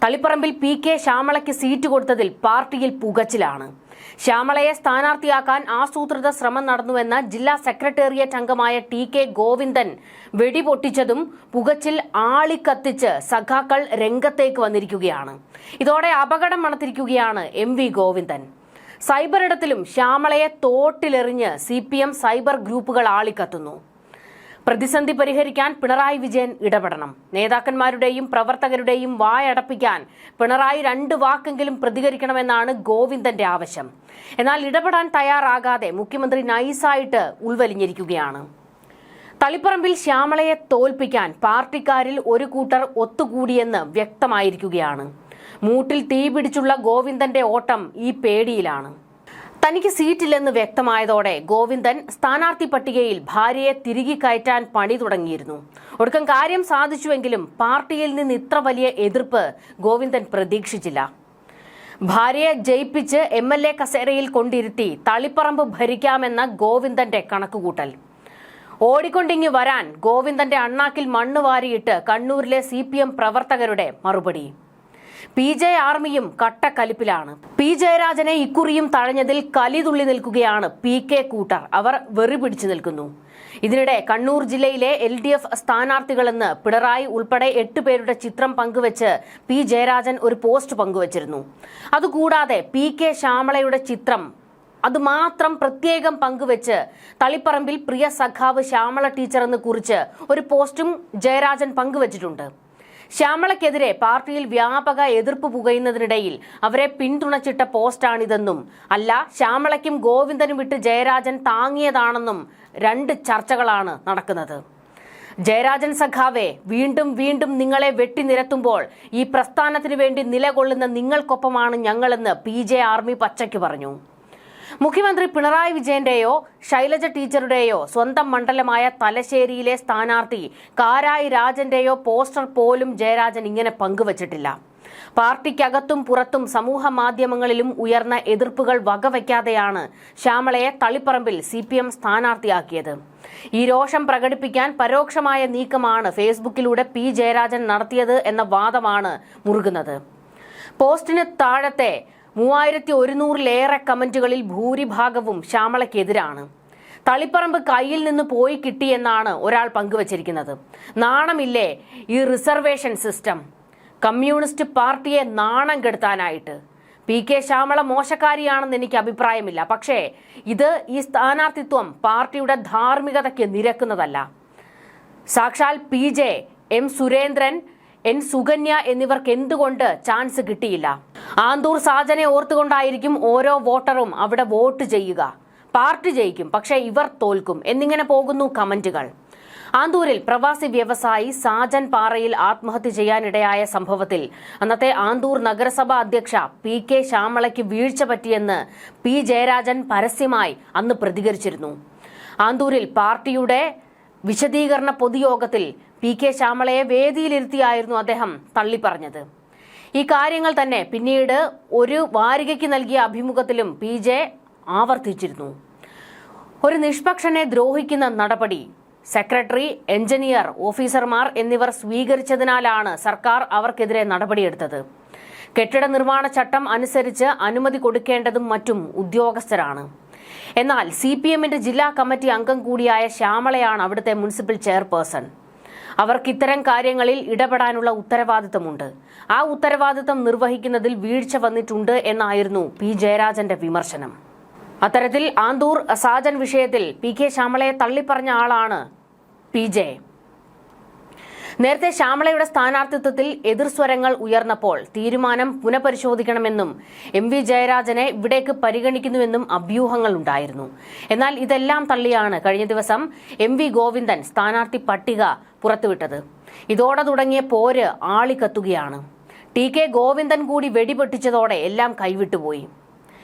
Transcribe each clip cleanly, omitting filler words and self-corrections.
തളിപ്പറമ്പിൽ PK ശ്യാമളയ്ക്ക് seat കൊടുത്തതിൽ പാർട്ടിയിൽ പുകച്ചിലാണ്. ശ്യാമളയെ സ്ഥാനാർത്ഥിയാക്കാൻ ആസൂത്രിത ശ്രമം നടന്നുവെന്ന ജില്ലാ സെക്രട്ടേറിയറ്റ് അംഗമായ TK ഗോവിന്ദൻ വെടിപൊട്ടിച്ചതും പുകച്ചിൽ ആളിക്കത്തിച്ച് സഖാക്കൾ രംഗത്തേക്ക് വന്നിരിക്കുകയാണ്. ഇതോടെ അപകടം മണത്തിരിക്കുകയാണ് MV ഗോവിന്ദൻ. സൈബർ ഇടത്തിലും ശ്യാമളയെ തോട്ടിലെറിഞ്ഞ് CPM സൈബർ ഗ്രൂപ്പുകൾ ആളിക്കത്തുന്നു. പ്രതിസന്ധി പരിഹരിക്കാൻ പിണറായി വിജയൻ ഇടപെടണം. നേതാക്കന്മാരുടെയും പ്രവർത്തകരുടെയും വായടപ്പിക്കാൻ പിണറായി 2 വാക്കെങ്കിലും പ്രതികരിക്കണമെന്നാണ് ഗോവിന്ദന്റെ ആവശ്യം. എന്നാൽ ഇടപെടാൻ തയ്യാറാകാതെ മുഖ്യമന്ത്രി നൈസായിട്ട് ഉൾവലിഞ്ഞിരിക്കുകയാണ്. തളിപ്പറമ്പിൽ ശ്യാമളയെ തോൽപ്പിക്കാൻ പാർട്ടിക്കാരിൽ ഒരു കൂട്ടർ ഒത്തുകൂടിയെന്ന് വ്യക്തമായിരിക്കുകയാണ്. മൂട്ടിൽ തീ പിടിച്ചുള്ള ഗോവിന്ദന്റെ ഓട്ടം ഈ പേടിയിലാണ്. തനിക്ക് സീറ്റില്ലെന്ന് വ്യക്തമായതോടെ ഗോവിന്ദൻ സ്ഥാനാർത്ഥി പട്ടികയിൽ ഭാര്യയെ തിരികെ കയറ്റാൻ പണി തുടങ്ങിയിരുന്നു. ഒടുക്കം കാര്യം സാധിച്ചുവെങ്കിലും പാർട്ടിയിൽ നിന്ന് ഇത്ര വലിയ എതിർപ്പ് ഗോവിന്ദൻ പ്രതീക്ഷിച്ചില്ല. ഭാര്യയെ ജയിപ്പിച്ച് MLA കസേരയിൽ കൊണ്ടിരുത്തി തളിപ്പറമ്പ് ഭരിക്കാമെന്ന ഗോവിന്ദന്റെ കണക്കുകൂട്ടൽ. ഓടിക്കൊണ്ടിങ്ങി വരാൻ ഗോവിന്ദന്റെ അണ്ണാക്കിൽ മണ്ണ് വാരിയിട്ട് കണ്ണൂരിലെ CPM പ്രവർത്തകരുടെ മറുപടി. PJ ആർമിയും കട്ടക്കലിപ്പിലാണ്. P ജയരാജനെ ഇക്കുറിയും തഴഞ്ഞതിൽ കലിതുള്ളി നിൽക്കുകയാണ് PK കൂട്ടർ. അവർ വെറി പിടിച്ചു നിൽക്കുന്നു. ഇതിനിടെ കണ്ണൂർ ജില്ലയിലെ LDF സ്ഥാനാർത്ഥികളെന്ന് പിണറായി ഉൾപ്പെടെ 8 പേരുടെ ചിത്രം പങ്കുവെച്ച് P ജയരാജൻ ഒരു പോസ്റ്റ് പങ്കുവച്ചിരുന്നു. അതുകൂടാതെ PK ശ്യാമളയുടെ ചിത്രം അതുമാത്രം പ്രത്യേകം പങ്കുവെച്ച് തളിപ്പറമ്പിൽ പ്രിയ സഖാവ് ശ്യാമള ടീച്ചർ എന്ന് കുറിച്ച് ഒരു പോസ്റ്റും ജയരാജൻ പങ്കുവച്ചിട്ടുണ്ട്. ശ്യാമളയ്ക്കെതിരെ പാർട്ടിയിൽ വ്യാപക എതിർപ്പ് പുകയുന്നതിനിടയിൽ അവരെ പിന്തുണച്ചിട്ട പോസ്റ്റാണിതെന്നും അല്ല ശ്യാമളയ്ക്കും ഗോവിന്ദനും വിട്ട് ജയരാജൻ താങ്ങിയതാണെന്നും 2 ചർച്ചകളാണ് നടക്കുന്നത്. ജയരാജൻ സഖാവെ, വീണ്ടും വീണ്ടും നിങ്ങളെ വെട്ടിനിരത്തുമ്പോൾ ഈ പ്രസ്ഥാനത്തിനു വേണ്ടി നിലകൊള്ളുന്ന നിങ്ങൾക്കൊപ്പമാണ് ഞങ്ങളെന്ന് PJ ആർമി പച്ചയ്ക്ക് പറഞ്ഞു. മുഖ്യമന്ത്രി പിണറായി വിജയന്റെയോ ശൈലജ ടീച്ചറുടെയോ സ്വന്തം മണ്ഡലമായ തലശ്ശേരിയിലെ സ്ഥാനാർത്ഥി കാരായി രാജന്റെയോ പോസ്റ്റർ പോലും ജയരാജൻ ഇങ്ങനെ പങ്കുവച്ചിട്ടില്ല. പാർട്ടിക്കകത്തും പുറത്തും സമൂഹ മാധ്യമങ്ങളിലും ഉയർന്ന എതിർപ്പുകൾ വകവയ്ക്കാതെയാണ് ശ്യാമളയെ തളിപ്പറമ്പിൽ CPM സ്ഥാനാർത്ഥിയാക്കിയത്. ഈ രോഷം പ്രകടിപ്പിക്കാൻ പരോക്ഷമായ നീക്കമാണ് ഫേസ്ബുക്കിലൂടെ P ജയരാജൻ നടത്തിയത് എന്ന വാദമാണ് മുറുകുന്നത്. പോസ്റ്റിന് താഴത്തെ 3100-ലേറെ കമന്റുകളിൽ ഭൂരിഭാഗവും ശ്യാമളയ്ക്കെതിരാണ്. തളിപ്പറമ്പ് കയ്യിൽ നിന്ന് പോയി കിട്ടിയെന്നാണ് ഒരാൾ പങ്കുവച്ചിരിക്കുന്നത്. നാണമില്ലേ ഈ റിസർവേഷൻ സിസ്റ്റം? കമ്മ്യൂണിസ്റ്റ് പാർട്ടിയെ നാണം കെടുത്താനായിട്ട്. PK ശ്യാമള മോശക്കാരിയാണെന്ന് എനിക്ക് അഭിപ്രായമില്ല. പക്ഷേ ഇത് ഈ സ്ഥാനാർത്ഥിത്വം പാർട്ടിയുടെ ധാർമ്മികതയ്ക്ക് നിരക്കുന്നതല്ല. സാക്ഷാൽ PJ, M Surendran, N Sukanya എന്നിവർക്ക് എന്തുകൊണ്ട് ചാൻസ് കിട്ടിയില്ല? ആന്തൂർ സാജനെ ഓർത്തുകൊണ്ടായിരിക്കും ഓരോ വോട്ടറും അവിടെ വോട്ട് ചെയ്യുക. പാർട്ടി ജയിക്കും, പക്ഷേ ഇവർ തോൽക്കും എന്നിങ്ങനെ പോകുന്നു കമന്റുകൾ. ആന്തൂരിൽ പ്രവാസി വ്യവസായി സാജൻ പാറയിൽ ആത്മഹത്യ ചെയ്യാനിടയായ സംഭവത്തിൽ അന്നത്തെ ആന്തൂർ നഗരസഭ അധ്യക്ഷ PK ശ്യാമളയ്ക്ക് വീഴ്ച പറ്റിയെന്ന് P ജയരാജൻ പരസ്യമായി അന്ന് പ്രതികരിച്ചിരുന്നു. ആന്തൂരിൽ പാർട്ടിയുടെ വിശദീകരണ പൊതുയോഗത്തിൽ PK ശ്യാമളയെ വേദിയിലിരുത്തിയായിരുന്നു അദ്ദേഹം തള്ളിപ്പറഞ്ഞത്. ഈ കാര്യങ്ങൾ തന്നെ പിന്നീട് ഒരു വാരികയ്ക്ക് നൽകിയ അഭിമുഖത്തിലും PJ ആവർത്തിച്ചിരുന്നു. ഒരു നിഷ്പക്ഷനെ ദ്രോഹിക്കുന്ന നടപടി സെക്രട്ടറി, എഞ്ചിനീയർ, ഓഫീസർമാർ എന്നിവർ സ്വീകരിച്ചതിനാലാണ് സർക്കാർ അവർക്കെതിരെ നടപടിയെടുത്തത്. കെട്ടിട നിർമ്മാണ ചട്ടം അനുസരിച്ച് അനുമതി കൊടുക്കേണ്ടതും മറ്റും ഉദ്യോഗസ്ഥരാണ്. എന്നാൽ CPMന്റെ ജില്ലാ കമ്മിറ്റി അംഗം കൂടിയായ ശ്യാമളയാണ് അവിടുത്തെ മുനിസിപ്പൽ ചെയർപേഴ്സൺ. അവർക്ക് ഇത്തരം കാര്യങ്ങളിൽ ഇടപെടാനുള്ള ഉത്തരവാദിത്തമുണ്ട്. ആ ഉത്തരവാദിത്തം നിർവഹിക്കുന്നതിൽ വീഴ്ച വന്നിട്ടുണ്ട് എന്നായിരുന്നു P ജയരാജന്റെ വിമർശനം. അത്തരത്തിൽ ആന്തൂർ സാജൻ വിഷയത്തിൽ PK ശ്യാമളയെ തള്ളിപ്പറഞ്ഞ ആളാണ് PJ. നേരത്തെ ശ്യാമളയുടെ സ്ഥാനാർത്ഥിത്വത്തിൽ എതിർസ്വരങ്ങൾ ഉയർന്നപ്പോൾ തീരുമാനം പുനഃപരിശോധിക്കണമെന്നും MV ജയരാജനെ ഇവിടേക്ക് പരിഗണിക്കുന്നുവെന്നും അഭ്യൂഹങ്ങൾ ഉണ്ടായിരുന്നു. എന്നാൽ ഇതെല്ലാം തള്ളിയാണ് കഴിഞ്ഞ ദിവസം MV ഗോവിന്ദൻ സ്ഥാനാർത്ഥി പട്ടിക പുറത്തുവിട്ടത്. ഇതോടെ തുടങ്ങിയ പോര് ആളിക്കത്തുകയാണ്. TK ഗോവിന്ദൻ കൂടി വെടിപൊട്ടിച്ചതോടെ എല്ലാം കൈവിട്ടുപോയി.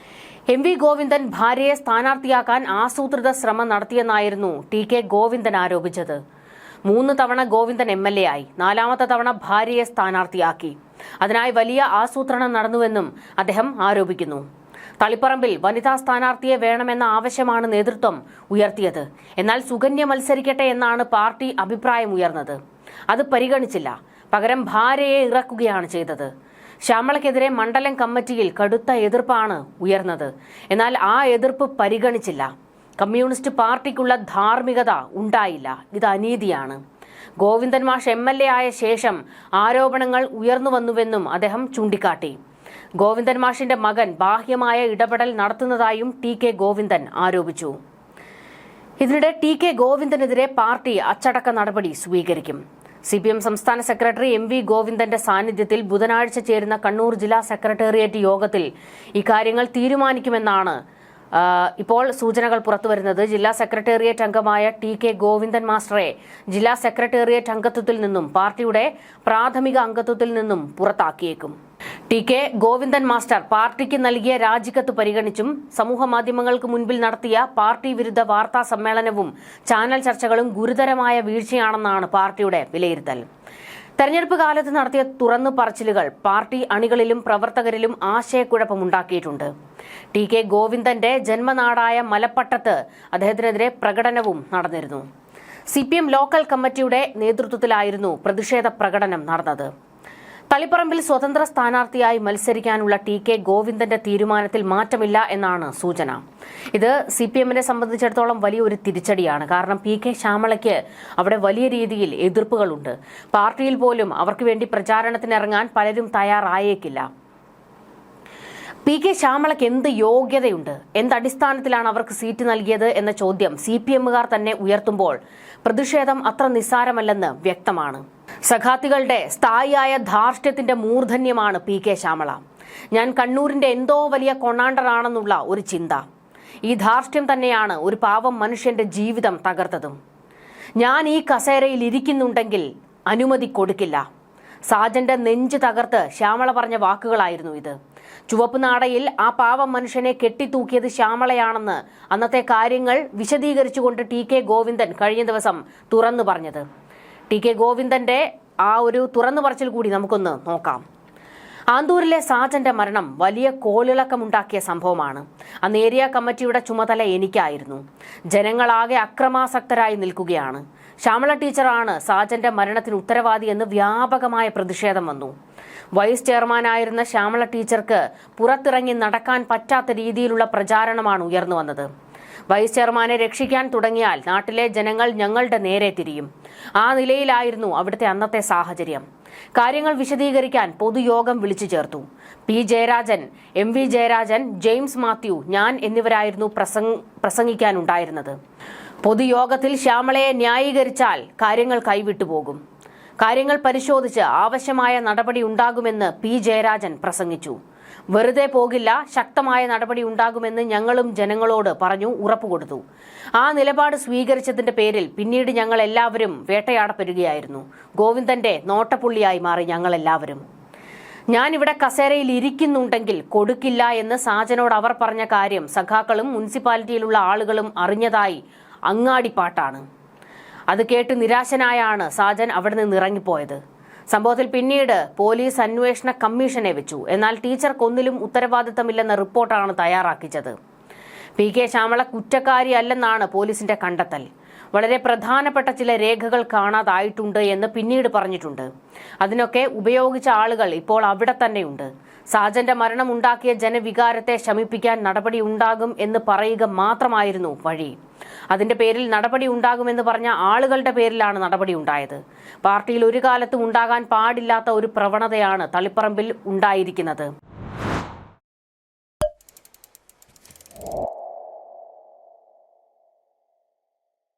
MV ഗോവിന്ദൻ ഭാര്യയെ സ്ഥാനാർത്ഥിയാക്കാൻ ആസൂത്രിത ശ്രമം നടത്തിയെന്നായിരുന്നു TK ഗോവിന്ദൻ ആരോപിച്ചത്. 3 തവണ ഗോവിന്ദൻ MLA ആയി. 4ാമത്തെ തവണ ഭാര്യയെ സ്ഥാനാർത്ഥിയാക്കി. അതിനായി വലിയ ആസൂത്രണം നടന്നുവെന്നും അദ്ദേഹം ആരോപിക്കുന്നു. തളിപ്പറമ്പിൽ വനിതാ സ്ഥാനാർത്ഥിയെ വേണമെന്ന ആവശ്യമാണ് നേതൃത്വം ഉയർത്തിയത്. എന്നാൽ സുകന്യ മത്സരിക്കട്ടെ എന്നാണ് പാർട്ടി അഭിപ്രായം ഉയർന്നത്. അത് പരിഗണിച്ചില്ല. പകരം ഭാര്യയെ ഇറക്കുകയാണ് ചെയ്തത്. ശ്യാമളയ്ക്കെതിരെ മണ്ഡലം കമ്മിറ്റിയിൽ കടുത്ത എതിർപ്പാണ് ഉയർന്നത്. എന്നാൽ ആ എതിർപ്പ് പരിഗണിച്ചില്ല. കമ്മ്യൂണിസ്റ്റ് പാർട്ടിക്കുള്ള ധാർമ്മികത ഉണ്ടായില്ല. ഇത് അനീതിയാണ്. ഗോവിന്ദൻ മാഷ് MLA ആയ ശേഷം ആരോപണങ്ങൾ ഉയർന്നു വന്നുവെന്നും അദ്ദേഹം ചൂണ്ടിക്കാട്ടി. ഗോവിന്ദൻ മാഷിന്റെ മകൻ ബാഹ്യമായ ഇടപെടൽ നടത്തുന്നതായും TK ഗോവിന്ദൻ ആരോപിച്ചു. ഇതിനിടെ TK ഗോവിന്ദനെതിരെ പാർട്ടി അച്ചടക്ക നടപടി സ്വീകരിക്കും. CPM സംസ്ഥാന സെക്രട്ടറി MV ഗോവിന്ദന്റെ സാന്നിധ്യത്തിൽ ബുധനാഴ്ച ചേരുന്ന കണ്ണൂർ ജില്ലാ സെക്രട്ടേറിയറ്റ് യോഗത്തിൽ ഇക്കാര്യങ്ങൾ തീരുമാനിക്കുമെന്നാണ് ഇപ്പോൾ സൂചനകൾ പുറത്തുവരുന്നത്. ജില്ലാ സെക്രട്ടേറിയറ്റ് അംഗമായ TK ഗോവിന്ദൻ മാസ്റ്ററെ ജില്ലാ സെക്രട്ടേറിയറ്റ് അംഗത്വത്തിൽ നിന്നും പാർട്ടിയുടെ പ്രാഥമിക അംഗത്വത്തിൽ നിന്നും പുറത്താക്കിയേക്കും. TK ഗോവിന്ദൻ മാസ്റ്റർ പാർട്ടിക്ക് നൽകിയ രാജിക്കത്ത് പരിഗണിച്ചും സമൂഹമാധ്യമങ്ങൾക്ക് മുൻപിൽ നടത്തിയ പാർട്ടി വിരുദ്ധ വാർത്താ സമ്മേളനവും ചാനൽ ചർച്ചകളും ഗുരുതരമായ വീഴ്ചയാണെന്നാണ് പാർട്ടിയുടെ വിലയിരുത്തൽ. തെരഞ്ഞെടുപ്പ് കാലത്ത് നടത്തിയ തുറന്നു പറച്ചിലുകൾ പാർട്ടി അണികളിലും പ്രവർത്തകരിലും ആശയക്കുഴപ്പമുണ്ടാക്കിയിട്ടുണ്ട്. TK ഗോവിന്ദന്റെ ജന്മനാടായ മലപ്പട്ടത്ത് അദ്ദേഹത്തിനെതിരെ പ്രകടനവും നടന്നിരുന്നു. CPM ലോക്കൽ കമ്മിറ്റിയുടെ നേതൃത്വത്തിലായിരുന്നു പ്രതിഷേധ പ്രകടനം നടന്നത്. തളിപ്പറമ്പിൽ സ്വതന്ത്ര സ്ഥാനാർത്ഥിയായി മത്സരിക്കാനുള്ള TK ഗോവിന്ദന്റെ തീരുമാനത്തിൽ മാറ്റമില്ല എന്നാണ് സൂചന. ഇത് CPMനെ സംബന്ധിച്ചിടത്തോളം വലിയൊരു തിരിച്ചടിയാണ്. കാരണം PK ശ്യാമളയ്ക്ക് അവിടെ വലിയ രീതിയിൽ എതിർപ്പുകളുണ്ട്. പാർട്ടിയിൽ പോലും അവർക്ക് വേണ്ടി പ്രചാരണത്തിനിറങ്ങാൻ പലരും തയ്യാറായേക്കില്ല. PK ശ്യാമളയ്ക്ക് എന്ത് യോഗ്യതയുണ്ട്, എന്തടിസ്ഥാനത്തിലാണ് അവർക്ക് സീറ്റ് നൽകിയത് എന്ന ചോദ്യം CPMകാർ തന്നെ ഉയർത്തുമ്പോൾ പ്രതിഷേധം അത്ര നിസ്സാരമല്ലെന്ന് വ്യക്തമാണ്. സഖാത്തികളുടെ സ്ഥായിയായ ധാർഷ്ട്യത്തിന്റെ മൂർധന്യമാണ് PK ശ്യാമള. ഞാൻ കണ്ണൂരിന്റെ എന്തോ വലിയ കൊണാണ്ടറാണെന്നുള്ള ഒരു ചിന്ത. ഈ ധാർഷ്ട്യം തന്നെയാണ് ഒരു പാവം മനുഷ്യന്റെ ജീവിതം തകർത്തതും. ഞാൻ ഈ കസേരയിൽ ഇരിക്കുന്നുണ്ടെങ്കിൽ അനുമതി കൊടുക്കില്ല. സാജന്റെ നെഞ്ച് തകർത്ത് ശ്യാമള പറഞ്ഞ വാക്കുകളായിരുന്നു ഇത്. ചുവപ്പ് നാടയിൽ ആ പാവം മനുഷ്യനെ കെട്ടിത്തൂക്കിയത് ശ്യാമളയാണെന്ന് അന്നത്തെ കാര്യങ്ങൾ വിശദീകരിച്ചുകൊണ്ട് TK ഗോവിന്ദൻ കഴിഞ്ഞ ദിവസം തുറന്നു പറഞ്ഞത്. TK ഗോവിന്ദന്റെ ആ ഒരു തുറന്നു പറച്ചിൽ കൂടി നമുക്കൊന്ന് നോക്കാം. ആന്തൂരിലെ സാജന്റെ മരണം വലിയ കോളിളക്കമുണ്ടാക്കിയ സംഭവമാണ്. അന്ന് ഏരിയ കമ്മിറ്റിയുടെ ചുമതല എനിക്കായിരുന്നു. ജനങ്ങളാകെ അക്രമാസക്തരായി നിൽക്കുകയാണ്. ശ്യാമള ടീച്ചറാണ് സാജന്റെ മരണത്തിന് ഉത്തരവാദിയെന്ന് വ്യാപകമായ പ്രതിഷേധം വന്നു. വൈസ് ചെയർമാനായിരുന്ന ശ്യാമള ടീച്ചർക്ക് പുറത്തിറങ്ങി നടക്കാൻ പറ്റാത്ത രീതിയിലുള്ള പ്രചാരണമാണ് ഉയർന്നു വന്നത്. വൈസ് ചെയർമാനെ രക്ഷിക്കാൻ തുടങ്ങിയാൽ നാട്ടിലെ ജനങ്ങൾ ഞങ്ങളുടെ നേരെ തിരിയും. ആ നിലയിലായിരുന്നു അവിടുത്തെ അന്നത്തെ സാഹചര്യം. കാര്യങ്ങൾ വിശദീകരിക്കാൻ പൊതുയോഗം വിളിച്ചു ചേർത്തു. P Jayarajan, MV Jayarajan, James Mathew, ഞാൻ എന്നിവരായിരുന്നു പ്രസംഗിക്കാനുണ്ടായിരുന്നത്. പൊതുയോഗത്തിൽ ശ്യാമളയെ ന്യായീകരിച്ചാൽ കാര്യങ്ങൾ കൈവിട്ടുപോകും. കാര്യങ്ങൾ പരിശോധിച്ച് ആവശ്യമായ നടപടി ഉണ്ടാകുമെന്ന് P ജയരാജൻ പ്രസംഗിച്ചു. വെറുതെ പോകില്ല, ശക്തമായ നടപടി ഉണ്ടാകുമെന്ന് ഞങ്ങളും ജനങ്ങളോട് പറഞ്ഞു ഉറപ്പുകൊടുത്തു. ആ നിലപാട് സ്വീകരിച്ചതിന്റെ പേരിൽ പിന്നീട് ഞങ്ങൾ എല്ലാവരും വേട്ടയാടപ്പെടുകയായിരുന്നു. ഗോവിന്ദന്റെ നോട്ടപ്പുള്ളിയായി മാറി ഞങ്ങളെല്ലാവരും. ഞാനിവിടെ കസേരയിൽ ഇരിക്കുന്നുണ്ടെങ്കിൽ കൊടുക്കില്ല എന്ന് സാജനോട് അവർ പറഞ്ഞ കാര്യം സഖാക്കളും മുനിസിപ്പാലിറ്റിയിലുള്ള ആളുകളും അറിഞ്ഞതായി അങ്ങാടിപ്പാട്ടാണ്. അത് കേട്ട് നിരാശനായാണ് സാജൻ അവിടെ നിന്ന് ഇറങ്ങിപ്പോയത്. സംഭവത്തിൽ പിന്നീട് പോലീസ് അന്വേഷണ കമ്മീഷനെ വെച്ചു. എന്നാൽ ടീച്ചർക്കൊന്നിലും ഉത്തരവാദിത്തമില്ലെന്ന റിപ്പോർട്ടാണ് തയ്യാറാക്കിച്ചത്. PK ശ്യാമള കുറ്റക്കാരിയല്ലെന്നാണ് പോലീസിന്റെ കണ്ടെത്തൽ. വളരെ പ്രധാനപ്പെട്ട ചില രേഖകൾ കാണാതായിട്ടുണ്ട് എന്ന് പിന്നീട് പറഞ്ഞിട്ടുണ്ട്. അതിനൊക്കെ ഉപയോഗിച്ച ആളുകൾ ഇപ്പോൾ അവിടെ തന്നെയുണ്ട്. സാജന്റെ മരണം ഉണ്ടാക്കിയ ജനവികാരത്തെ ശമിപ്പിക്കാൻ നടപടി ഉണ്ടാകും എന്ന് പറയുക മാത്രമായിരുന്നു വഴി. അതിന്റെ പേരിൽ നടപടി ഉണ്ടാകുമെന്ന് പറഞ്ഞ ആളുകളുടെ പേരിലാണ് നടപടി ഉണ്ടായത്. പാർട്ടിയിൽ ഒരു കാലത്തും ഉണ്ടാകാൻ പാടില്ലാത്ത ഒരു പ്രവണതയാണ് തളിപ്പറമ്പിൽ ഉണ്ടായിരിക്കുന്നത്.